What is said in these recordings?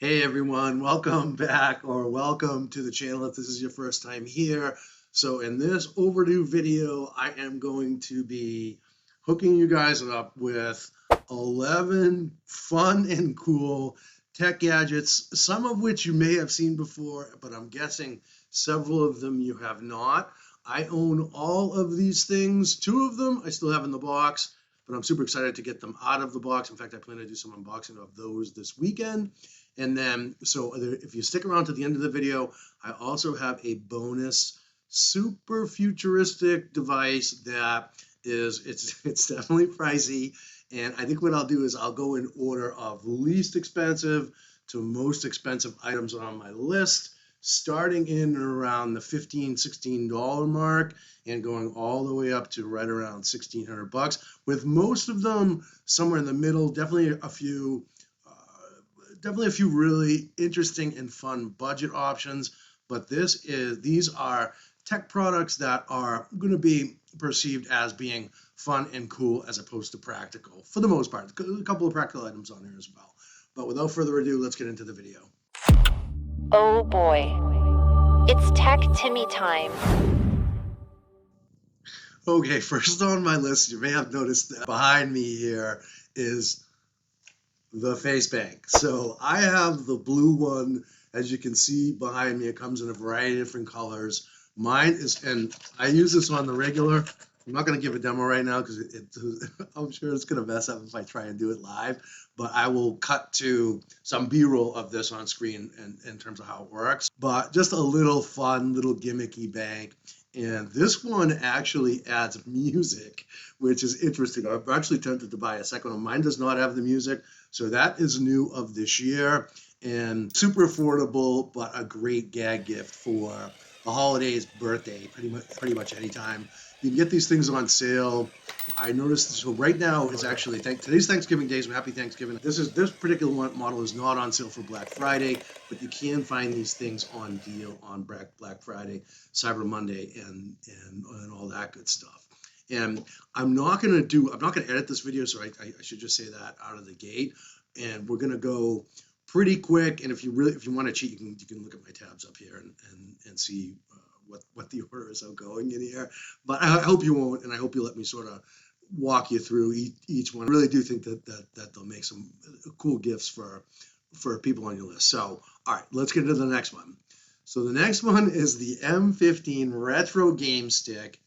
Hey everyone, welcome back or welcome to the channel if this is your first time here. So in this overdue video, I am going to be hooking you guys up with 11 fun and cool tech gadgets, some of which you may have seen before, but I'm guessing several of them you have not. I own all of these things. Two of them I still have in the box, but I'm super excited to get them out of the box. In fact, I plan to do some unboxing of those this weekend. And then, so if you stick around to the end of the video, I also have a bonus super futuristic device that it's definitely pricey. And I think what I'll do is I'll go in order of least expensive to most expensive items on my list, starting in around the $15, $16 mark and going all the way up to right around $1,600, with most of them somewhere in the middle. Definitely a few really interesting and fun budget options, but these are tech products that are going to be perceived as being fun and cool as opposed to practical for the most part. A couple of practical items on here as well. But without further ado, let's get into the video. Oh boy, it's TecTimmy time. Okay, first on my list, you may have noticed that behind me here is the Facebank. So I have the blue one, as you can see behind me. It comes in a variety of different colors. Mine is, and I use this on the regular. I'm not going to give a demo right now because I'm sure it's going to mess up if I try and do it live, but I will cut to some B-roll of this on screen in terms of how it works. But just a little fun, little gimmicky bank. And this one actually adds music, which is interesting. I'm actually tempted to buy a second one. Mine does not have the music, so that is new of this year and super affordable, but a great gag gift for the holidays, birthday, pretty much any time. You can get these things on sale. I noticed, so right now it's actually today's Thanksgiving Day, so happy Thanksgiving. This particular model is not on sale for Black Friday, but you can find these things on deal on Black Friday, Cyber Monday, and all that good stuff. And I'm not gonna edit this video, so I should just say that out of the gate. And we're gonna go pretty quick. And if you want to cheat, you can look at my tabs up here and see what the order is going in here. But I hope you won't, and I hope you let me sort of walk you through each one. I really do think that they'll make some cool gifts for people on your list. So, all right, let's get into the next one. So the next one is the M15 Retro Gamestick.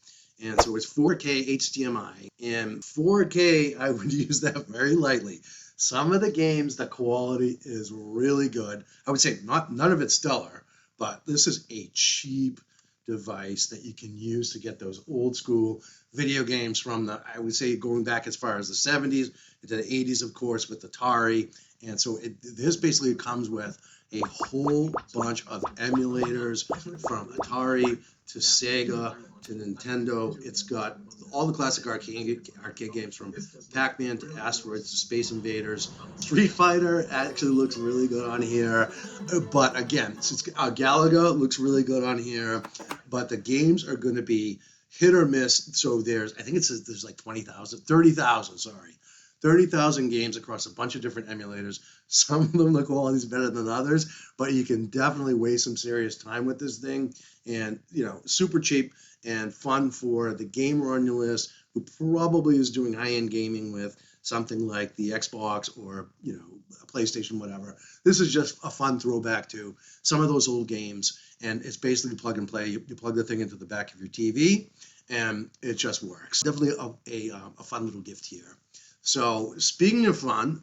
And so it's 4K HDMI. And 4K, I would use that very lightly. Some of the games, the quality is really good. I would say none of it's stellar, but this is a cheap device that you can use to get those old school video games from I would say going back as far as the 70s into the 80s, of course, with Atari. And so this basically comes with a whole bunch of emulators from Atari to Sega to Nintendo. It's got all the classic arcade games from Pac-Man to Asteroids to Space Invaders. Street Fighter actually looks really good on here. But again, Galaga looks really good on here. But the games are going to be hit or miss. So there's like 30,000 games across a bunch of different emulators. Some of them, the quality is better than others, but you can definitely waste some serious time with this thing. And, super cheap and fun for the gamer on your list who probably is doing high-end gaming with something like the Xbox or, a PlayStation, whatever. This is just a fun throwback to some of those old games. And it's basically plug and play. You plug the thing into the back of your TV, and it just works. Definitely a fun little gift here. So speaking of fun,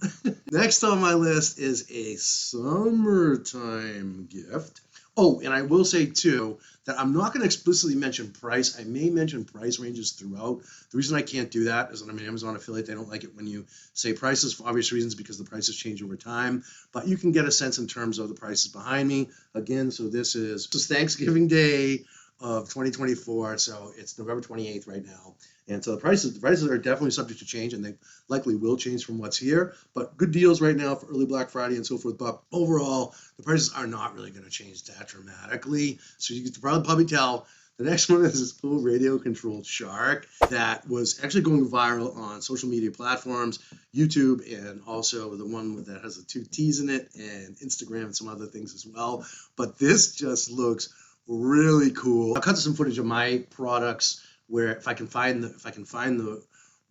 next on my list is a summertime gift. Oh, and I will say too that I'm not going to explicitly mention price. I may mention price ranges throughout. The reason I can't do that is that I'm an Amazon affiliate. They don't like it when you say prices for obvious reasons because the prices change over time. But you can get a sense in terms of the prices behind me. Again, so this is Thanksgiving Day of 2024, so it's November 28th right now. And so the prices are definitely subject to change, and they likely will change from what's here. But good deals right now for early Black Friday and so forth. But overall, the prices are not really going to change that dramatically. So you can probably tell The next one is this cool radio-controlled shark that was actually going viral on social media platforms, YouTube, and also the one that has the 2 T's in it, and Instagram and some other things as well. But this just looks really cool. I'll cut some footage of my products where if I can find the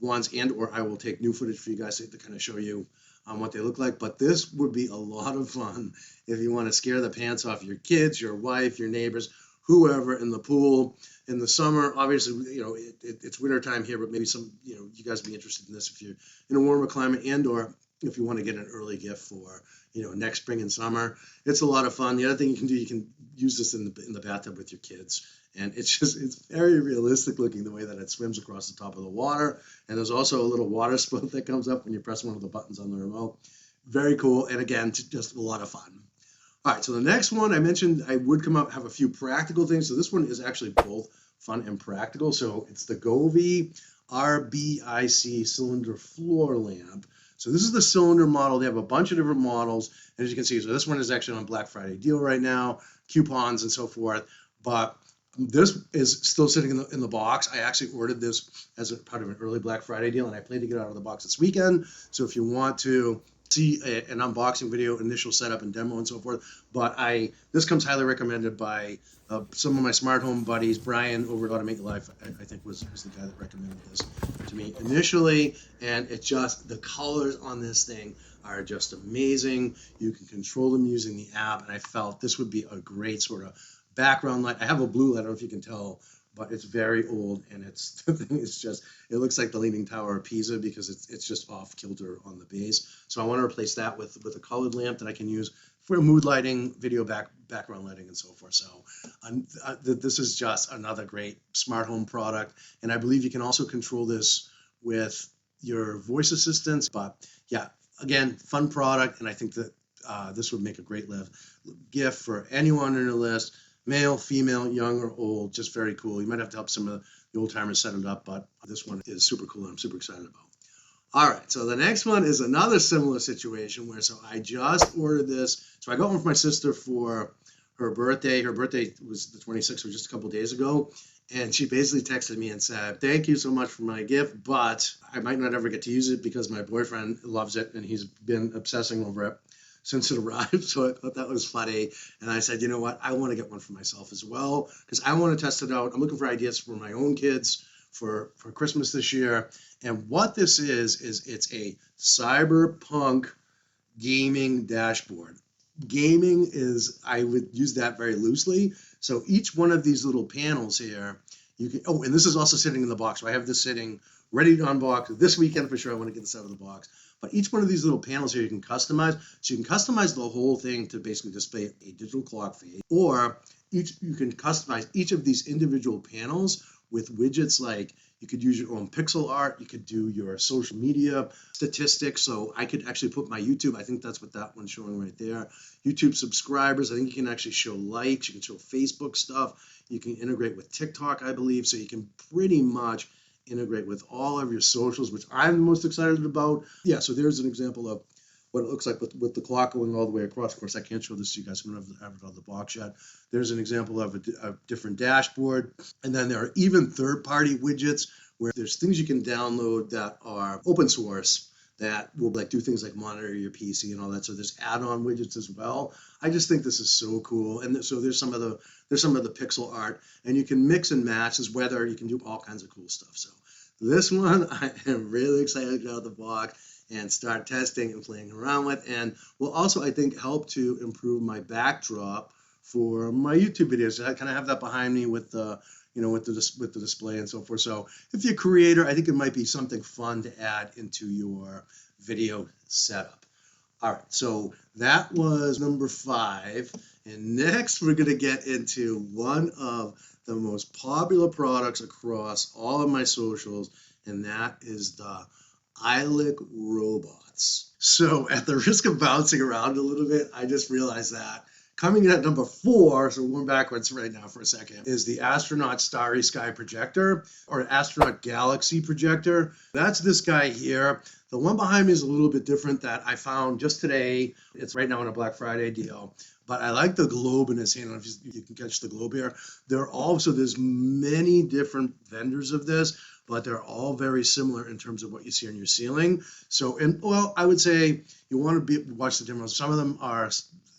ones, and or I will take new footage for you guys to kind of show you what they look like. But this would be a lot of fun if you want to scare the pants off your kids, your wife, your neighbors, whoever in the pool in the summer. Obviously, you know, it's winter time here, but maybe some, you know, you guys would be interested in this if you're in a warmer climate, and or if you want to get an early gift for, you know, next spring and summer. It's a lot of fun. The other thing you can do, you can use this in the bathtub with your kids. And it's very realistic looking, the way that it swims across the top of the water. And there's also a little water spout that comes up when you press one of the buttons on the remote. Very cool. And again, just a lot of fun. All right, so the next one, I mentioned I would come up, have a few practical things. So this one is actually both fun and practical. So it's the Govee RBIC cylinder floor lamp. So this is the cylinder model. They have a bunch of different models. And as you can see, so this one is actually on Black Friday deal right now, coupons and so forth. But this is still sitting in the box. I actually ordered this as a part of an early Black Friday deal, and I plan to get it out of the box this weekend. So if you want to see an unboxing video, initial setup and demo and so forth, but this comes highly recommended by some of my smart home buddies. Brian over at Automate Your Life, I think was the guy that recommended this to me initially, and it just, the colors on this thing are just amazing. You can control them using the app, and I felt this would be a great sort of background light. I have a blue light, I don't know if you can tell, but it's very old, and the thing is just, it looks like the Leaning Tower of Pisa because it's just off kilter on the base. So I want to replace that with a colored lamp that I can use for mood lighting, video background lighting, and so forth. So this is just another great smart home product, and I believe you can also control this with your voice assistants. But yeah, again, fun product, and I think that this would make a great gift for anyone on your list. Male, female, young or old, just very cool. You might have to help some of the old timers set it up, but this one is super cool and I'm super excited about. All right, so the next one is another similar situation where, so I just ordered this. So I got one for my sister for her birthday. Her birthday was the 26th, or just a couple days ago. And she basically texted me and said, thank you so much for my gift, but I might not ever get to use it because my boyfriend loves it and he's been obsessing over it since it arrived. So I thought that was funny. And I said, you know what? I want to get one for myself as well because I want to test it out. I'm looking for ideas for my own kids for Christmas this year. And what this is it's a cyberpunk gaming dashboard. Gaming is, I would use that very loosely. So each one of these little panels here, you can, oh, and this is also sitting in the box. So I have this sitting ready to unbox this weekend for sure. I want to get this out of the box. But each one of these little panels here you can customize. So you can customize the whole thing to basically display a digital clock face, or you can customize each of these individual panels with widgets. Like you could use your own pixel art, you could do your social media statistics. So I could actually put my YouTube, I think that's what that one's showing right there. YouTube subscribers, I think you can actually show likes, you can show Facebook stuff, you can integrate with TikTok, I believe. So you can pretty much integrate with all of your socials, which I'm most excited about. Yeah, so there's an example of what it looks like with the clock going all the way across. Of course, I can't show this to you guys. I don't have it on the box yet. There's an example of a different dashboard. And then there are even third-party widgets where there's things you can download that are open source that will like do things like monitor your PC and all that. So there's add-on widgets as well. I just think this is so cool. And so there's some of the pixel art, and you can mix and match as weather. You can do all kinds of cool stuff. So this one I am really excited to get out of the box and start testing and playing around with, and will also, I think, help to improve my backdrop for my YouTube videos. I kind of have that behind me with the, with the display and so forth. So if you're a creator, I think it might be something fun to add into your video setup. All right, so that was number 5, and next we're going to get into one of the most popular products across all of my socials, and that is the Eilik Robots. So at the risk of bouncing around a little bit, I just realized that Coming in at number 4, so we're going backwards right now for a second, is the Astronaut Starry Sky Projector, or Astronaut Galaxy Projector. That's this guy here. The one behind me is a little bit different that I found just today. It's right now on a Black Friday deal. But I like the globe in his hand. I don't know if you can catch the globe here. There's many different vendors of this, but they're all very similar in terms of what you see on your ceiling. So, I would say you want to watch the demos.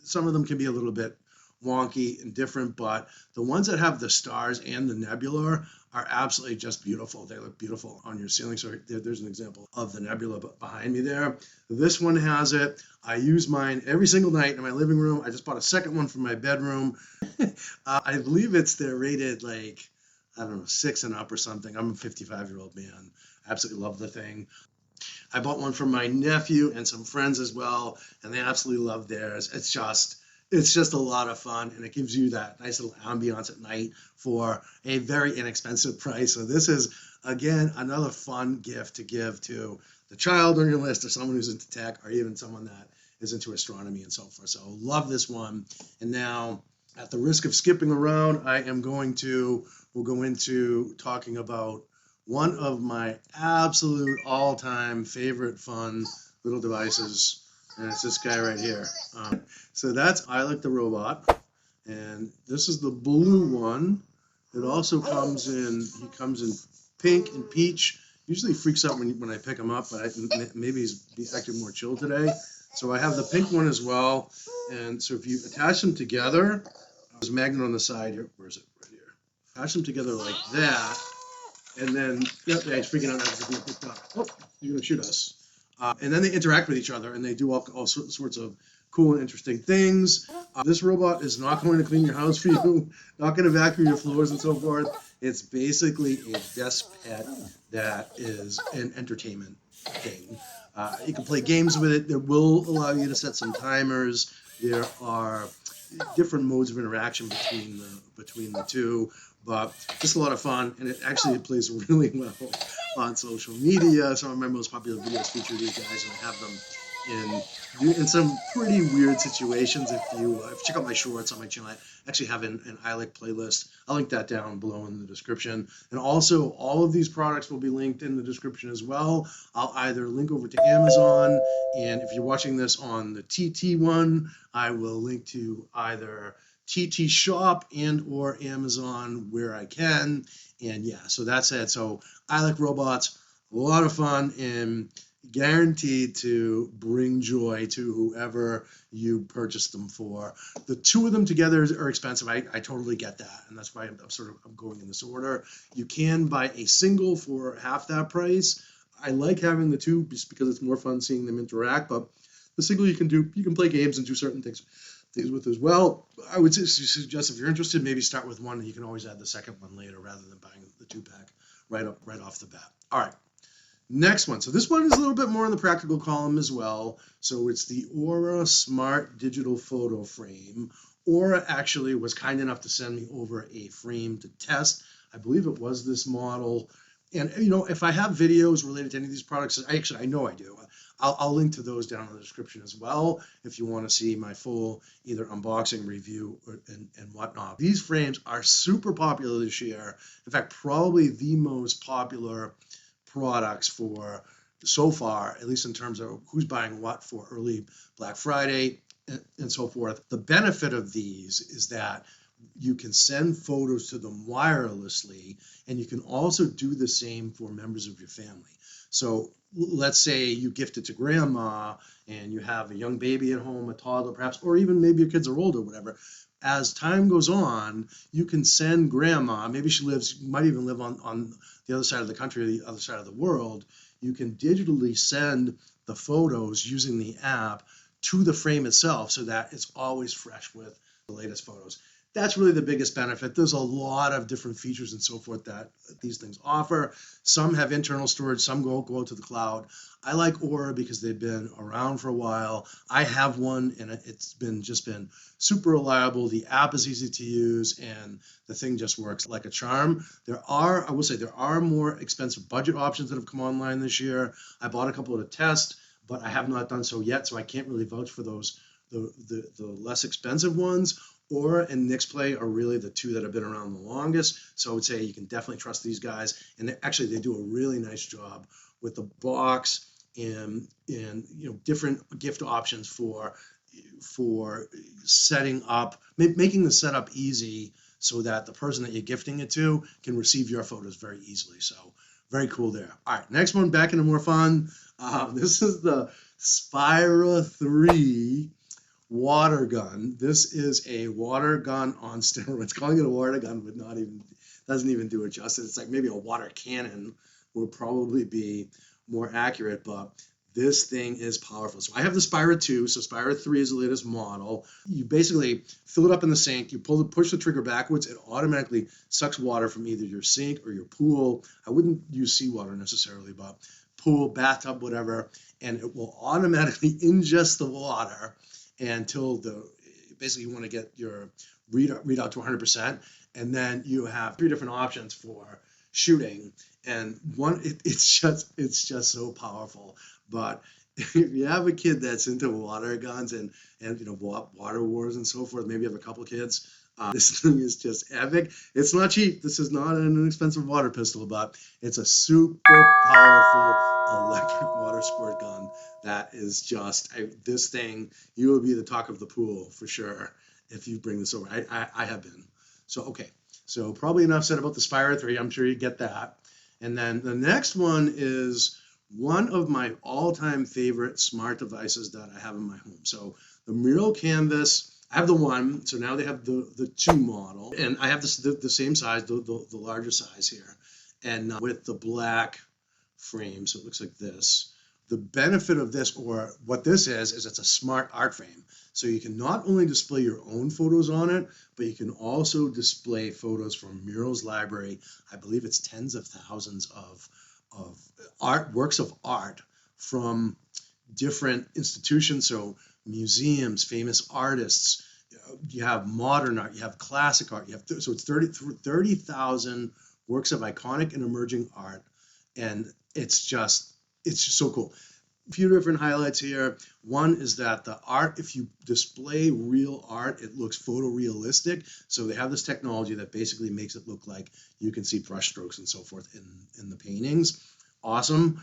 Some of them can be a little bit wonky and different, but the ones that have the stars and the nebula are absolutely just beautiful. They look beautiful on your ceiling. So there's an example of the nebula behind me there. This one has it. I use mine every single night in my living room. I just bought a second one for my bedroom. I believe they're rated like, I don't know, 6 and up or something. I'm a 55-year-old man. Absolutely love the thing. I bought one for my nephew and some friends as well, and they absolutely love theirs. It's just a lot of fun, and it gives you that nice little ambiance at night for a very inexpensive price. So this is, again, another fun gift to give to the child on your list, or someone who's into tech, or even someone that is into astronomy and so forth. So love this one. And now, at the risk of skipping around, we'll go into talking about one of my absolute all-time favorite fun little devices, and it's this guy right here. So that's Eilik the Robot, and this is the blue one. It also comes in pink and peach. Usually freaks out when I pick him up, but maybe he's acting more chill today. So I have the pink one as well, and so if you attach them together, there's a magnet on the side here. Where is it? Right here. Attach them together like that, and then yeah, he's freaking out now because he's being picked up. Oh, you're gonna shoot us. And then they interact with each other, and they do all sorts of cool and interesting things. This robot is not going to clean your house for you, not going to vacuum your floors and so forth. It's basically a desk pet that is an entertainment thing. You can play games with it. It will allow you to set some timers. There are different modes of interaction between the two, but just a lot of fun, and it actually plays really well on social media. Some of my most popular videos feature these guys, and I have them in some pretty weird situations. If you check out my shorts on my channel, I actually have an Eilik playlist. I'll link that down below in the description. And also, all of these products will be linked in the description as well. I'll either link over to Amazon, and if you're watching this on the TT one, I will link to either TT Shop and or Amazon where I can. And yeah, so that's it. So Eilik Robots, a lot of fun, and guaranteed to bring joy to whoever you purchase them for. The two of them together are expensive. I totally get that, and that's why I'm going in this order. You can buy a single for half that price. I like having the two just because it's more fun seeing them interact, but the single you can play games and do certain things with as well. I would suggest if you're interested, maybe start with one, and you can always add the second one later rather than buying the 2-pack right off the bat. All right. Next one. So this one is a little bit more in the practical column as well. So it's the Aura Smart Digital Photo Frame. Aura actually was kind enough to send me over a frame to test. I believe it was this model. And, if I have videos related to any of these products, I know I do. I'll link to those down in the description as well if you want to see my full either unboxing, review, and whatnot. These frames are super popular this year. In fact, probably the most popular products for so far, at least in terms of who's buying what for early Black Friday and so forth. The benefit of these is that you can send photos to them wirelessly, and you can also do the same for members of your family. So let's say you gift it to grandma and you have a young baby at home, a toddler perhaps, or even maybe your kids are older, whatever. As time goes on, you can send grandma, maybe she might even live on the other side of the country or the other side of the world. You can digitally send the photos using the app to the frame itself so that it's always fresh with the latest photos. That's really the biggest benefit. There's a lot of different features and so forth that these things offer. Some have internal storage, some go to the cloud. I like Aura because they've been around for a while. I have one, and it's been super reliable. The app is easy to use, and the thing just works like a charm. I will say there are more expensive budget options that have come online this year. I bought a couple to test, but I have not done so yet, so I can't really vouch for those the less expensive ones, Aura and Nixplay are really the two that have been around the longest. So I would say you can definitely trust these guys. And they do a really nice job with the box and different gift options for setting up, making the setup easy so that the person that you're gifting it to can receive your photos very easily. So very cool there. All right, next one, back into more fun. This is the Spyra 3 water gun. This is a water gun on steroids. Calling it a water gun would doesn't even do it justice. It's like maybe a water cannon would probably be more accurate, but this thing is powerful. So I have the Spyra 2, so Spyra 3 is the latest model. You basically fill it up in the sink, you push the trigger backwards, it automatically sucks water from either your sink or your pool. I wouldn't use seawater necessarily, but pool, bathtub, whatever, and it will automatically ingest the water until basically you want to get your readout to 100%, and then you have 3 different options for shooting, and it's just so powerful. But if you have a kid that's into water guns and water wars and so forth, maybe you have a couple kids, this thing is just epic. It's not cheap. This is not an inexpensive water pistol, but it's a super powerful electric water squirt gun that is just this thing. You will be the talk of the pool for sure if you bring this over. I have been. So okay, so probably enough said about the Spyra 3. I'm sure you get that. And then the next one is one of my all-time favorite smart devices that I have in my home. So the Meural Canvas. I have the 1, so now they have the 2 model, and I have the same size, the larger size here, and with the black frame, so it looks like this. The benefit of this, or what this is it's a smart art frame. So you can not only display your own photos on it, but you can also display photos from Meural's library. I believe it's tens of thousands of works of art from different institutions. So museums, famous artists, you have modern art, you have classic art, so it's 30,000 works of iconic and emerging art, and it's just so cool. A few different highlights here. One is that the art, if you display real art, it looks photorealistic. So they have this technology that basically makes it look like you can see brush strokes and so forth in the paintings. Awesome.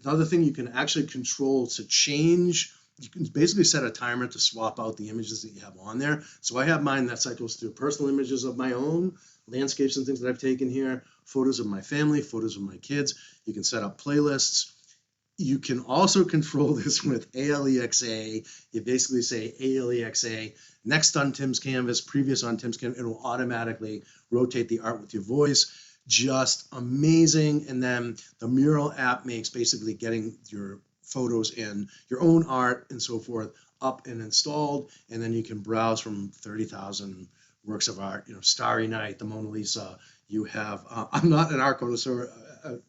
Another thing, you can actually control to change. You can basically set a timer to swap out the images that you have on there. So I have mine that cycles through personal images of my own, landscapes and things that I've taken here, photos of my family, photos of my kids. You can set up playlists. You can also control this with ALEXA. You basically say ALEXA, next on Tim's canvas, previous on Tim's canvas. It will automatically rotate the art with your voice. Just amazing. And then the Meural app makes basically getting your photos and your own art and so forth up and installed, and then you can browse from 30,000 works of art. Starry Night, the Mona Lisa. You have I'm not an art connoisseur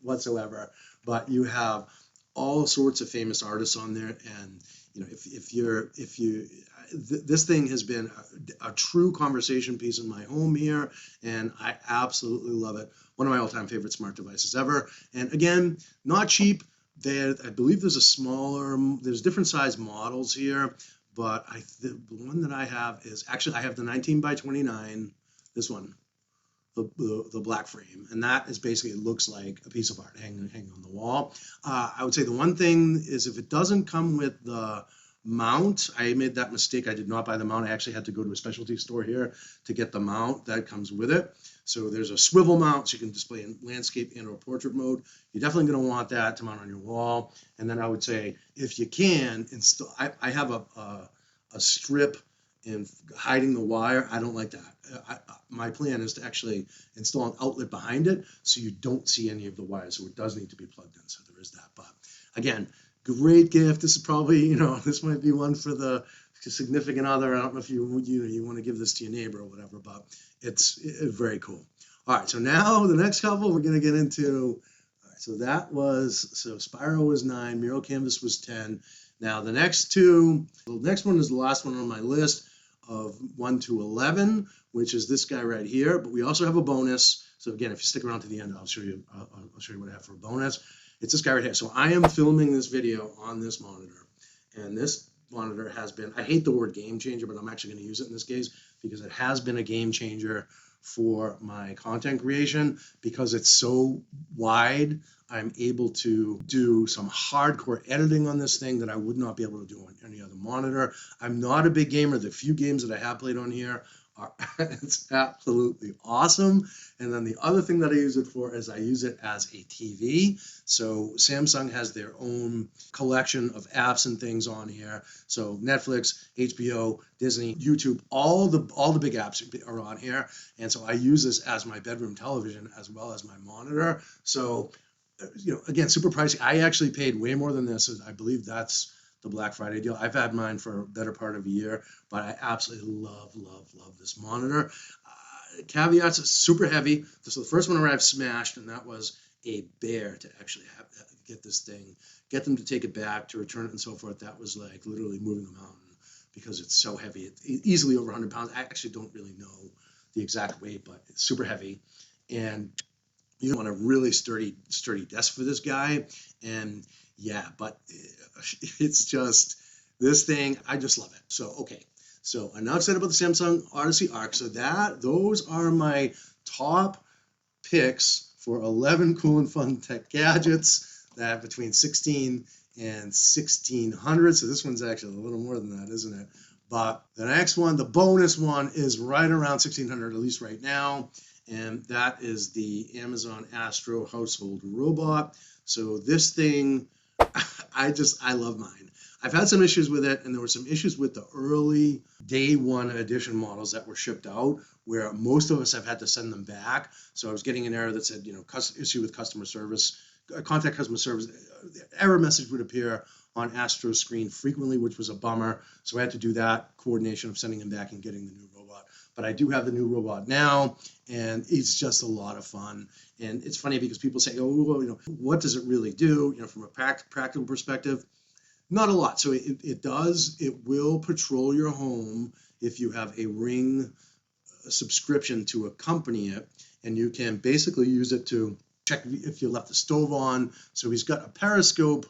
whatsoever, but you have all sorts of famous artists on there. And this thing has been a true conversation piece in my home here, and I absolutely love it. One of my all-time favorite smart devices ever. And again, not cheap. I believe there's different size models here, but the one that I have is actually, I have the 19 by 29, this one, the black frame, and that is basically, it looks like a piece of art hanging on the wall. I would say the one thing is, if it doesn't come with the mount, I made that mistake. I did not buy the mount. I actually had to go to a specialty store here to get the mount that comes with it. So there's a swivel mount, so you can display in landscape and or portrait mode. You're definitely going to want that to mount on your wall. And then I would say, if you can install, I have a strip in hiding the wire. I don't like that. My plan is to actually install an outlet behind it so you don't see any of the wires. So it does need to be plugged in. So there is that. But again, great gift. This is probably, this might be one for the significant other. I don't know if you want to give this to your neighbor or whatever, but it's very cool. All right, so now the next couple we're going to get into. All right, so Spyra was 9, Meural Canvas was 10. Now the next one is the last one on my list of 1 to 11, which is this guy right here. But we also have a bonus. So again, if you stick around to the end, I'll show you what I have for a bonus. It's this guy right here. So I am filming this video on this monitor, and this monitor has been, I hate the word game changer, but I'm actually going to use it in this case because it has been a game changer for my content creation because it's so wide. I'm able to do some hardcore editing on this thing that I would not be able to do on any other monitor. I'm not a big gamer. The few games that I have played on here are it's absolutely awesome. And then the other thing that I use it for is I use it as a TV. So Samsung has their own collection of apps and things on here. So Netflix, HBO, Disney, YouTube, all the big apps are on here. And so I use this as my bedroom television as well as my monitor. So, again, super pricey. I actually paid way more than this. I believe that's the Black Friday deal. I've had mine for a better part of a year, but I absolutely love this monitor. Caveats, it's super heavy. So the first one I've smashed, and that was a bear to actually get this thing, get them to take it back, to return it and so forth. That was like literally moving the mountain because it's so heavy. It's easily over 100 pounds. I actually don't really know the exact weight, but it's super heavy. And you want a really sturdy desk for this guy. And yeah, but it's just this thing, I just love it. So, okay. So I'm now excited about the Samsung Odyssey Ark. So those are my top picks for 11 cool and fun tech gadgets that between 16 and 1600. So this one's actually a little more than that, isn't it? But the next one, the bonus one, is right around 1600, at least right now. And that is the Amazon Astro household robot. So this thing, I love mine. I've had some issues with it, and there were some issues with the early day one edition models that were shipped out, where most of us have had to send them back. So I was getting an error that said, issue with customer service, contact customer service. The error message would appear on Astro's screen frequently, which was a bummer. So I had to do that coordination of sending them back and getting the new robot. But I do have the new robot now, and it's just a lot of fun. And it's funny because people say, oh, what does it really do? From a practical perspective, not a lot. So it will patrol your home if you have a Ring subscription to accompany it, and you can basically use it to check if you left the stove on. So he's got a periscope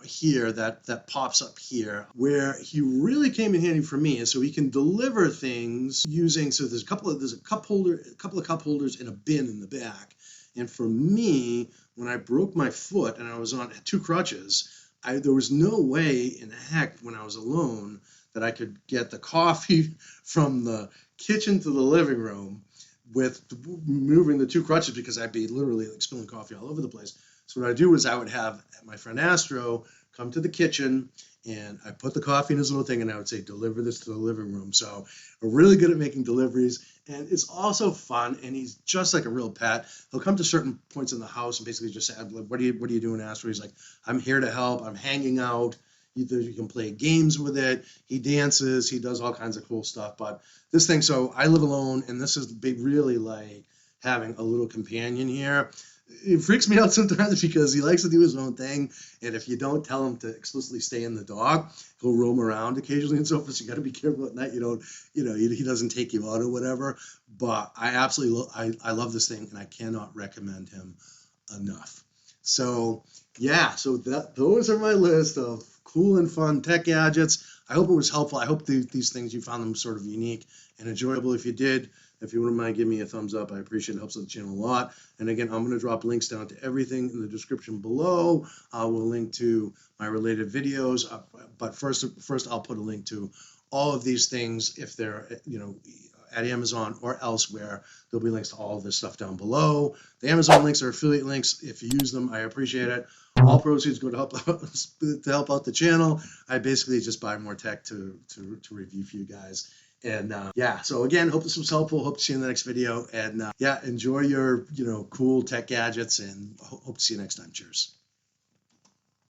here that pops up here. Where he really came in handy for me is so he can deliver things using, so there's a couple of cup holders and a bin in the back. And for me, when I broke my foot and I was on 2 crutches, there was no way in heck when I was alone that I could get the coffee from the kitchen to the living room with moving the 2 crutches, because I'd be literally like spilling coffee all over the place. So what I do is I would have my friend Astro come to the kitchen, and I put the coffee in his little thing, and I would say, deliver this to the living room. So we're really good at making deliveries, and it's also fun, and he's just like a real pet. He'll come to certain points in the house and basically just say, what are you doing, Astro? He's like, I'm here to help. I'm hanging out. Either you can play games with it. He dances. He does all kinds of cool stuff. But this thing, so I live alone, and this is really like having a little companion here. It freaks me out sometimes because he likes to do his own thing, and if you don't tell him to explicitly stay in the dog, he'll roam around occasionally and so forth. So you got to be careful at night. He doesn't take you out or whatever. But I absolutely I love this thing, and I cannot recommend him enough. So yeah, so those are my list of cool and fun tech gadgets. I hope it was helpful. I hope these things, you found them sort of unique and enjoyable. If you did, if you wouldn't mind, give me a thumbs up. I appreciate it. It helps the channel a lot. And again, I'm going to drop links down to everything in the description below. I will link to my related videos. But first, I'll put a link to all of these things. If they're, at Amazon or elsewhere, there'll be links to all of this stuff down below. The Amazon links are affiliate links. If you use them, I appreciate it. All proceeds go to help out the channel. I basically just buy more tech to review for you guys. And yeah, so again, hope this was helpful. Hope to see you in the next video. And yeah, enjoy your cool tech gadgets, and hope to see you next time. Cheers.